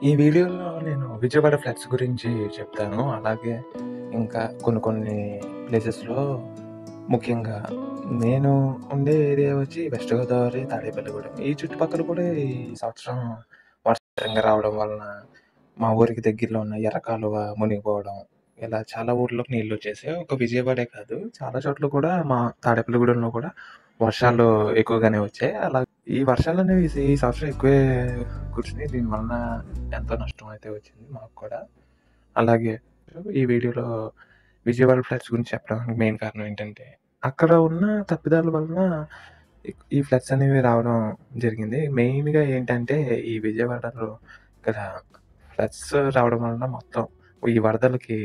ఈ వీడియోలో నేను విజయవాడ ఫ్లడ్స్ గురించి చెప్తాను. అలాగే ఇంకా కొన్ని ప్లేసెస్‌లో ముఖ్యంగా నేను ఉండే ఏరియా వచ్చి వెస్ట్ గోదావరి, తాడేపల్లిగూడెం. ఈ చుట్టుపక్కల కూడా ఈ సంవత్సరం వర్షంగా రావడం వలన మా ఊరికి దగ్గరలో ఉన్న ఎర్రకాలువ మునిగిపోవడం, ఇలా చాలా ఊర్లోకి నీళ్లొచ్చేసాయి. ఒక విజయవాడే కాదు, చాలా చోట్ల కూడా మా తాడేపల్లిగూడెంలో కూడా వర్షాలు ఎక్కువగానే వచ్చాయి. ఈ వర్షాలనేవి ఈ సంవత్సరం ఎక్కువే కురిసినాయి. దీని వలన ఎంతో నష్టం అయితే వచ్చింది మాకు కూడా. అలాగే ఈ వీడియోలో విజయవాడ ఫ్లడ్స్ గురించి చెప్పడానికి మెయిన్ కారణం ఏంటంటే, అక్కడ ఉన్న తప్పిదాల వలన ఈ ఫ్లడ్స్ అనేవి రావడం జరిగింది. మెయిన్‌గా ఏంటంటే, ఈ విజయవాడలో ఇక్కడ ఫ్లడ్స్ రావడం వలన మొత్తం ఈ వరదలకి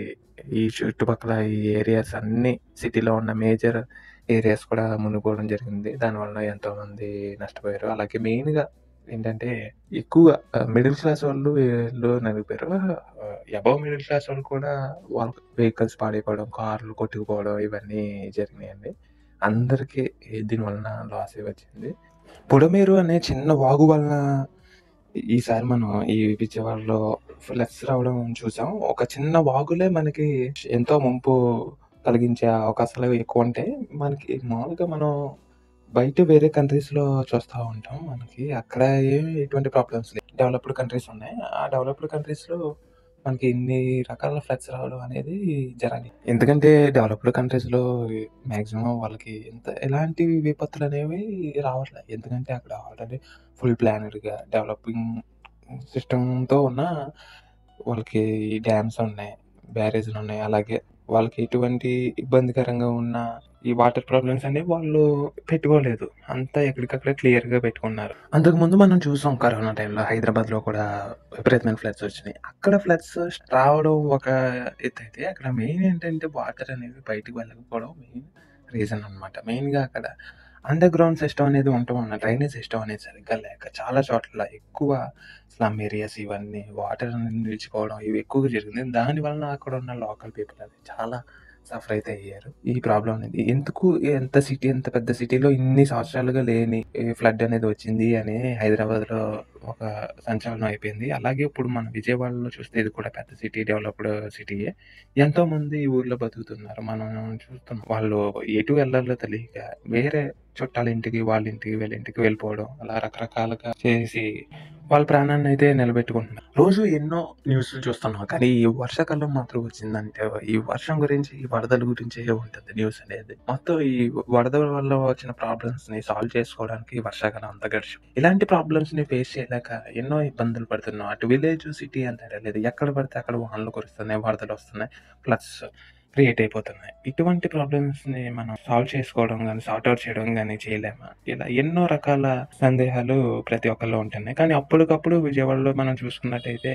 ఈ చుట్టుపక్కల ఈ ఏరియాస్ అన్నీ సిటీలో ఉన్న మేజర్ ఏరియాస్ కూడా మునిగిపోవడం జరిగింది. దానివల్ల ఎంతోమంది నష్టపోయారు. అలాగే మెయిన్‌గా ఏంటంటే, ఎక్కువగా మిడిల్ క్లాస్ వాళ్ళు వీళ్ళు నలిగిపోయారు. అబోవ్ మిడిల్ క్లాస్ వాళ్ళు కూడా వాళ్ళ వెహికల్స్ పాడైపోవడం, కార్లు కొట్టుకుపోవడం ఇవన్నీ జరిగినాయండి. అందరికీ దీని వలన లాసే వచ్చింది. బుడమేరు అనే చిన్న వాగు వలన ఈసారి మనం ఈ విజయవాడలో ఫ్లడ్స్ రావడం చూసాం. ఒక చిన్న వాగులే మనకి ఎంతో ముంపు కలిగించే అవకాశాలు ఎక్కువుంటాయి. మనకి మామూలుగా మనం బయట వేరే కంట్రీస్‌లో చూస్తా ఉంటాం. మనకి అక్కడ ఏమి ఎటువంటి ప్రాబ్లమ్స్ లేవు. డెవలప్డ్ కంట్రీస్ ఉన్నాయి. ఆ డెవలప్డ్ కంట్రీస్‌లో మనకి ఇన్ని రకాల ఫ్లడ్స్ రావడం అనేది జరగదు. ఎందుకంటే డెవలప్డ్ కంట్రీస్‌లో మాక్సిమం వాళ్ళకి ఎలాంటి విపత్తులనేవి రావట్లే. ఎందుకంటే అక్కడ ఆల్రెడీ ఫుల్ ప్లానెడ్‌గా డెవలపింగ్ సిస్టమ్‌తో ఉన్న వాళ్ళకి డ్యామ్స్ ఉన్నాయి, బ్యారేజ్‌లున్నాయి. అలాగే వాళ్ళకి ఎటువంటి ఇబ్బందికరంగా ఉన్న ఈ వాటర్ ప్రాబ్లమ్స్ అనేవి వాళ్ళు పెట్టుకోలేదు. అంతా ఎక్కడికక్కడే క్లియర్‌గా పెట్టుకున్నారు. అంతకుముందు మనం చూసాం కరోనా టైంలో హైదరాబాద్‌లో కూడా విపరీతమైన ఫ్లడ్స్ వచ్చినాయి. అక్కడ ఫ్లడ్స్ రావడం ఒక ఎత్తైతే, అక్కడ మెయిన్ ఏంటంటే వాటర్ అనేవి బయటికి వెళ్ళకపోవడం మెయిన్ రీజన్ అనమాట. మెయిన్‌గా అక్కడ అండర్ గ్రౌండ్ సిస్టమ్ అనేది ఉండటం వలన, డ్రైనేజ్ సిస్టమ్ అనేది సరిగ్గా లేక చాలా చోట్ల ఎక్కువ స్లమ్ ఏరియాస్ ఇవన్నీ వాటర్ నిలిచిపోవడం ఇవి ఎక్కువగా జరిగింది. దాని వలన అక్కడ ఉన్న లోకల్ పీపుల్ అది చాలా సఫర్ అయితే అయ్యారు. ఈ ప్రాబ్లమ్ అనేది ఎందుకు ఎంత పెద్ద సిటీలో ఇన్ని సంవత్సరాలుగా లేని ఈ ఫ్లడ్ అనేది వచ్చింది అని హైదరాబాద్‌లో ఒక సంచలనం అయిపోయింది. అలాగే ఇప్పుడు మన విజయవాడలో చూస్తే ఇది కూడా పెద్ద సిటీ, డెవలప్డ్ సిటీయే. ఎంతోమంది ఈ ఊర్లో బతుకుతున్నారు. మనం చూస్తున్నాం. వాళ్ళు ఎటు వెళ్ళాలో తెలియక వేరే చుట్టాల ఇంటికి, వాళ్ళ ఇంటికి, వీళ్ళ ఇంటికి వెళ్ళిపోవడం, అలా రకరకాలుగా చేసి వాళ్ళ ప్రాణాన్నయితే నిలబెట్టుకుంటున్నారు. రోజు ఎన్నో న్యూస్‌లు చూస్తున్నాం. కానీ ఈ వర్షాకాలం మాత్రం వచ్చిందంటే ఈ వర్షం గురించి, ఈ వరదల గురించే ఉంటది న్యూస్ అనేది. మొత్తం ఈ వరదల వల్ల వచ్చిన ప్రాబ్లమ్స్‌ని సాల్వ్ చేసుకోవడానికి ఈ వర్షాకాలం అంతా గడిచింది. ఇలాంటి ప్రాబ్లమ్స్‌ని ఫేస్ చేయలేక ఎన్నో ఇబ్బందులు పడుతున్నాం. అటు విలేజ్, సిటీ అని తేడా లేదు. ఎక్కడ పడితే అక్కడ వానలు కురుస్తున్నాయి, వరదలొస్తున్నాయి, ఫ్లడ్స్ క్రియేట్ అయిపోతున్నాయి. ఇటువంటి ప్రాబ్లమ్స్‌ని మనం సాల్వ్ చేసుకోవడం గాని, సార్ట్ ఔట్ చేయడం గాని చేయలేమా? ఇలా ఎన్నో రకాల సందేహాలు ప్రతి ఒక్కళ్ళలో ఉంటున్నాయి. కానీ అప్పటికప్పుడు విజయవాడలో మనం చూసుకున్నట్టయితే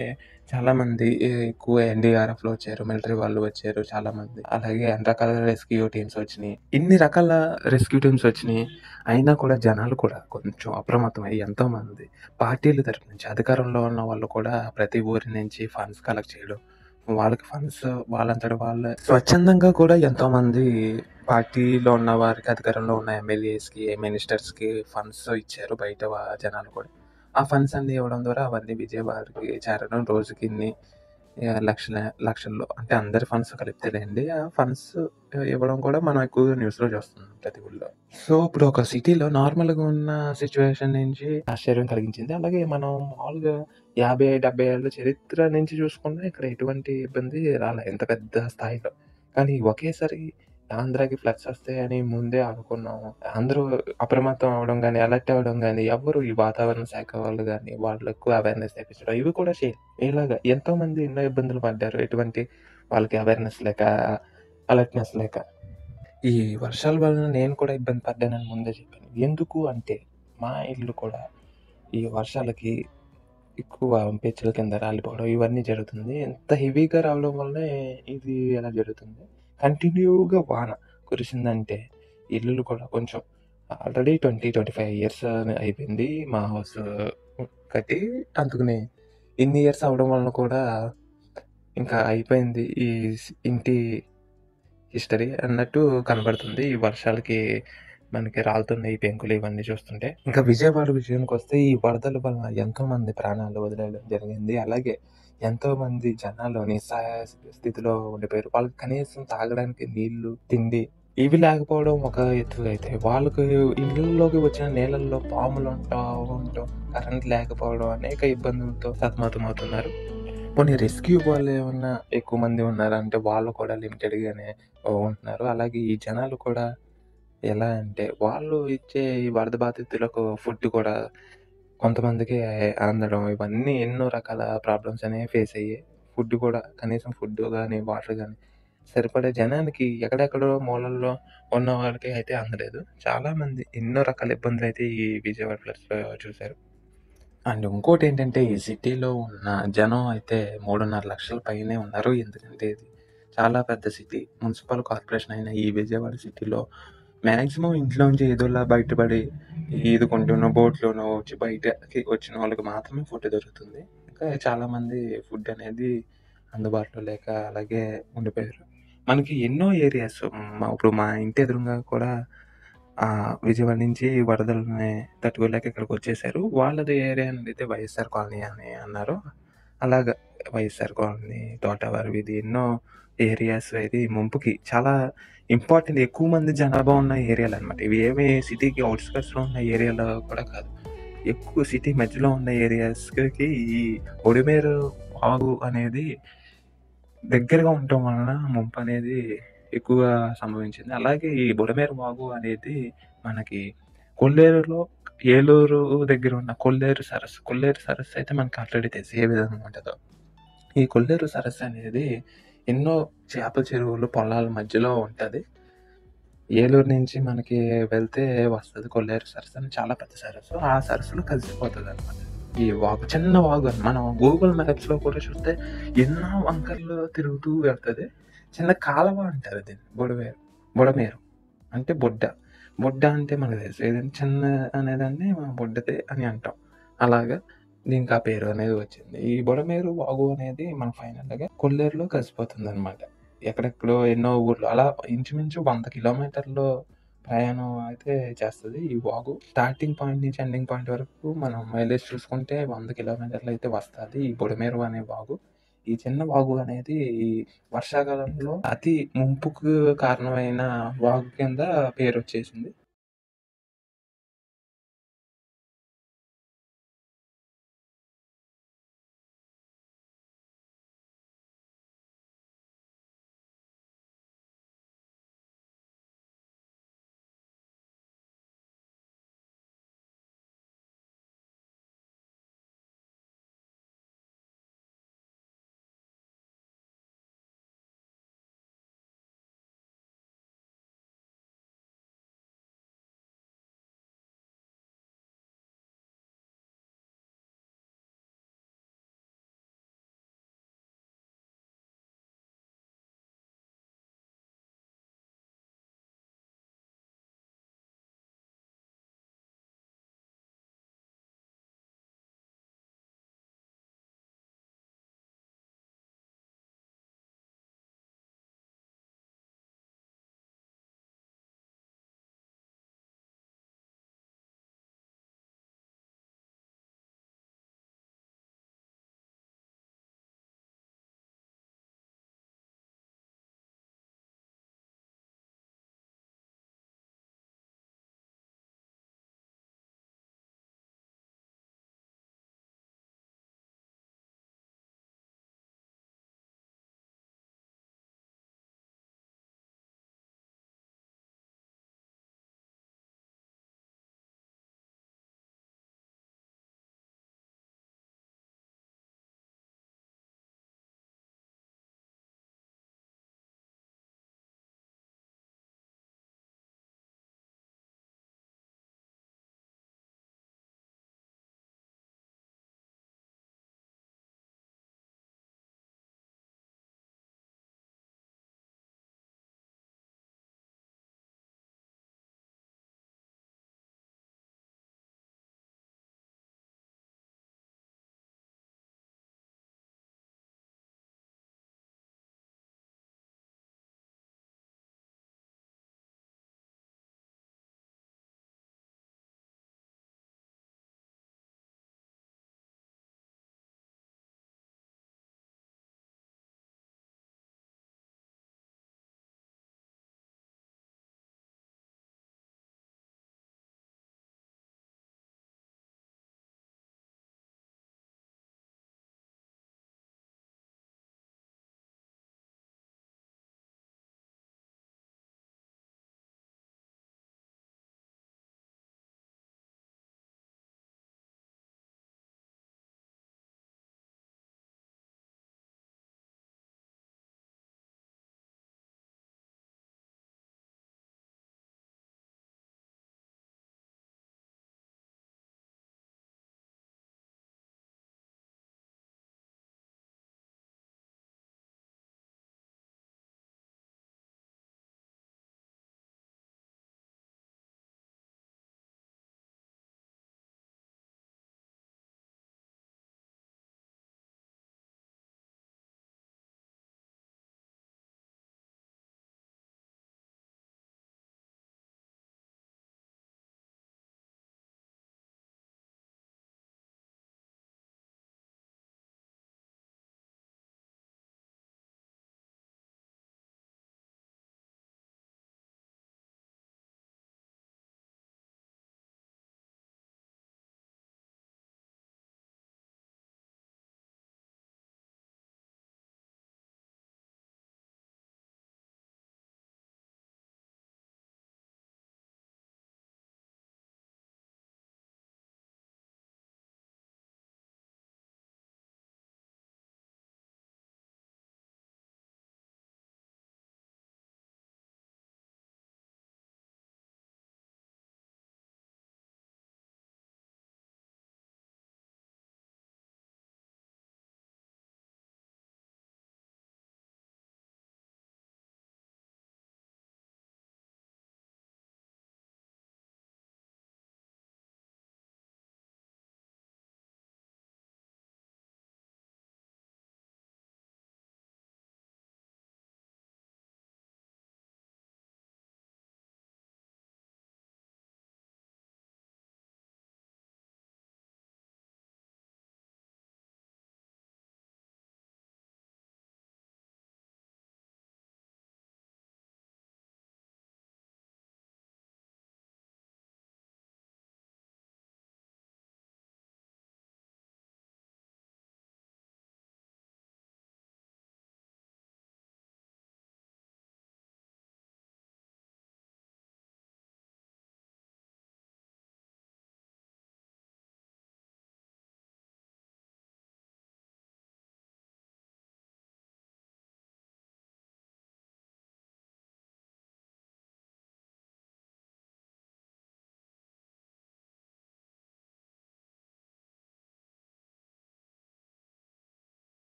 చాలామంది ఎక్కువ ఎన్‌డీఆర్‌ఎఫ్‌లు వచ్చారు, మిలిటరీ వాళ్ళు వచ్చారు చాలామంది. అలాగే అన్ని రకాల రెస్క్యూ టీమ్స్ వచ్చినియి. ఇన్ని రకాల రెస్క్యూ టీమ్స్ వచ్చినియి. అయినా కూడా జనాలు కూడా కొంచెం అప్రమత్తమై ఎంతోమంది పార్టీల తరపు నుంచి అధికారంలో ఉన్న వాళ్ళు కూడా ప్రతి ఊరి నుంచి ఫండ్స్ కలెక్ట్ చేయడం, వాళ్ళకి ఫండ్స్ వాళ్ళంతట వాళ్ళే స్వచ్ఛందంగా కూడా ఎంతోమంది పార్టీలో ఉన్న వారికి, అధికారంలో ఉన్న ఎమ్మెల్యేస్‌కి, మినిస్టర్స్‌కి ఫండ్స్ ఇచ్చారు బయట జనాలు కూడా. ఆ ఫండ్స్ అన్నీ ఇవ్వడం ద్వారా అవన్నీ విజయవాడకి చేరడం రోజుకిన్ని లక్షల్లో అంటే అందరి ఫండ్స్ కలిపితేలెండి. ఆ ఫండ్స్ ఇవ్వడం కూడా మనం ఎక్కువగా న్యూస్‌లో చూస్తున్నాం ప్రతి ఊళ్ళో. సో, ఇప్పుడు ఒక సిటీలో నార్మల్‌గా ఉన్న సిట్యుయేషన్ నుంచి ఆశ్చర్యం కలిగించింది. అలాగే మనం మామూలుగా 50, 70 ఏళ్ల చరిత్ర నుంచి చూసుకున్నా ఇక్కడ ఎటువంటి ఇబ్బంది రాలే ఇంత పెద్ద స్థాయిలో. కానీ ఒకేసారి ఆంధ్రాకి ఫ్లడ్స్ వస్తాయని ముందే అనుకున్నాము. అందరూ అప్రమత్తం అవ్వడం గాని, అలర్ట్ అవ్వడం గాని, ఎవ్వరు ఈ వాతావరణ శాఖ వాళ్ళు గాని, వాళ్ళకు అవేర్‌నెస్ తెప్పించడం ఇవి కూడా చేయలేదు. ఇలాగ ఎంతోమంది ఎన్నో ఇబ్బందులు పడ్డారు. ఎటువంటి వాళ్ళకి అవేర్‌నెస్ లేక, అలర్ట్‌నెస్ లేక. ఈ వర్షాల వలన నేను కూడా ఇబ్బంది పడ్డానని ముందే చెప్పాను. ఎందుకు అంటే, మా ఇల్లు కూడా ఈ వర్షాలకి ఎక్కువ పెచ్చుల కింద రాలిపోవడం ఇవన్నీ జరుగుతుంది. ఎంత హెవీగా రావడం వల్లనే ఇది ఇలా జరుగుతుంది. కంటిన్యూగా వాన కురిసిందంటే ఇల్లులు కూడా కొంచెం ఆల్రెడీ 20, 25 ఇయర్స్ అయిపోయింది మా హౌస్ కట్టి. అందుకని ఇన్ని ఇయర్స్ అవ్వడం వలన కూడా ఇంకా అయిపోయింది ఈ ఇంటి హిస్టరీ అన్నట్టు కనబడుతుంది. ఈ వర్షాలకి మనకి రాలుతున్నాయి పెంకులు ఇవన్నీ చూస్తుంటే. ఇంకా విజయవాడ విషయానికొస్తే ఈ వరదల వలన ఎంతోమంది ప్రాణాలు వదిలేయడం జరిగింది. అలాగే ఎంతోమంది జనాలు నిస్సహాయ స్థితిలో ఉండిపోయారు. వాళ్ళకి కనీసం తాగడానికి నీళ్లు, తిండి ఇవి లేకపోవడం ఒక ఎత్తు అయితే, వాళ్ళకి ఇళ్ళల్లోకి వచ్చిన నీళ్ళల్లో పాములుంటం, కరెంట్ లేకపోవడం అనేక ఇబ్బందులతో సతమతమవుతున్నారు. పోనీ రెస్క్యూ వాళ్ళేమన్నా ఎక్కువ మంది ఉన్నారా అంటే వాళ్ళు కూడా లిమిటెడ్‌గానే ఉంటున్నారు. అలాగే ఈ జనాలు కూడా ఎలా అంటే వాళ్ళు ఇచ్చే ఈ వరద బాధితులకు ఫుడ్ కూడా కొంతమందికి అందడం ఇవన్నీ ఎన్నో రకాల ప్రాబ్లమ్స్ అనేవి ఫేస్ అయ్యాయి. ఫుడ్ కూడా కనీసం ఫుడ్ గాని, వాటర్ గాని సరిపడే జనానికి ఎక్కడెక్కడో మూలల్లో ఉన్న వాళ్ళకి అయితే అందలేదు. చాలామంది ఎన్నో రకాల ఇబ్బందులైతే ఈ విజయవాడ ఫ్లడ్స్‌లో చూసారు. అండ్ ఇంకోటేంటంటే ఈ సిటీలో ఉన్న జనం అయితే 3.5 లక్షల పైనే ఉన్నారు. ఎందుకంటే ఇది చాలా పెద్ద సిటీ. మున్సిపల్ కార్పొరేషన్ అయిన ఈ విజయవాడ సిటీలో మాక్సిమం ఇంట్లోంచి ఏదోలా బయటపడి ఈదుకుంటూనో, బోట్‌లోనో వచ్చి బయటకి వచ్చిన వాళ్ళకి మాత్రమే ఫుడ్ దొరుకుతుంది. ఇంకా చాలామంది ఫుడ్ అనేది అందుబాటులో లేక అలాగే ఉండిపోయారు. మనకి ఎన్నో ఏరియాస్ ఇప్పుడు మా ఇంటి ఎదురుంగా కూడా విజయవాడ నుంచి వరదలని తట్టుకోలేక ఇక్కడికొచ్చేసారు. వాళ్ళది ఏరియా అయితే వైఎస్ఆర్ కాలనీ అని అన్నారు. అలాగా వైఎస్ఆర్ కాలనీ, తోటవారి వీధి ఎన్నో ఏరియాస్ ఇది ముంపుకి చాలా ఇంపార్టెంట్ ఎక్కువ మంది జనాభా ఉన్న ఏరియాలనమాట. ఇవి ఏమి సిటీకి ఔట్‌స్కర్ట్స్‌లో ఉన్న ఏరియాలో కూడా కాదు. ఎక్కువ సిటీ మధ్యలో ఉన్న ఏరియాస్‌కి ఈ ఒడిమేరు వాగు అనేది దగ్గరగా ఉండటం వలన ముంపనేది ఎక్కువగా సంభవించింది. అలాగే ఈ బుడమేరు వాగు అనేది మనకి కొల్లేరులో ఏలూరు దగ్గర ఉన్న కొల్లేరు సరస్సు. కొల్లేరు సరస్సు అయితే మనకు ఆల్రెడీ తెలుసు ఏ విధంగా ఉంటదో. ఈ కొల్లేరు సరస్సు అనేది ఎన్నో చేపల చెరువులు, పొలాల మధ్యలో ఉంటది. ఏలూరు నుంచి మనకి వెళ్తే వస్తది కొల్లేరు సరస్సు అని చాలా పెద్ద సరస్సు. ఆ సరస్సులో కలిసిపోతదనమాట. ఈ వాగు చిన్న వాగు అని మనం గూగుల్ మ్యాప్స్‌లో కూడా చూస్తే ఎన్నో వంకర్లు తిరుగుతూ వెళ్తది. చిన్న కాలవ అంటారు దీన్ని. బుడమేరు అంటే బుడ్డ. బుడ్డ అంటే మనకు తెలుసు. ఏదైనా చిన్న అనేదాన్ని మనం బుడ్డది అని అంటాం. అలాగా దీనికి ఆ పేరు అనేది వచ్చింది. ఈ బుడమేరు వాగు అనేది మన ఫైనల్‌గా కొల్లేరులో కలిసిపోతుందనమాట. ఎక్కడెక్కడో ఎన్నో ఊర్లు అలా ఇంచుమించు 100 కిలోమీటర్లు ప్రయాణం అయితే చేస్తది ఈ వాగు. స్టార్టింగ్ పాయింట్ నుంచి ఎండింగ్ పాయింట్ వరకు మనం మైలేజ్ చూసుకుంటే 100 కిలోమీటర్లు అయితే వస్తది ఈ బుడమేరు అనే వాగు. ఈ చిన్న వాగు అనేది ఈ వర్షాకాలంలో అతి ముంపుకు కారణమైన వాగు కింద పేరొచ్చేసింది.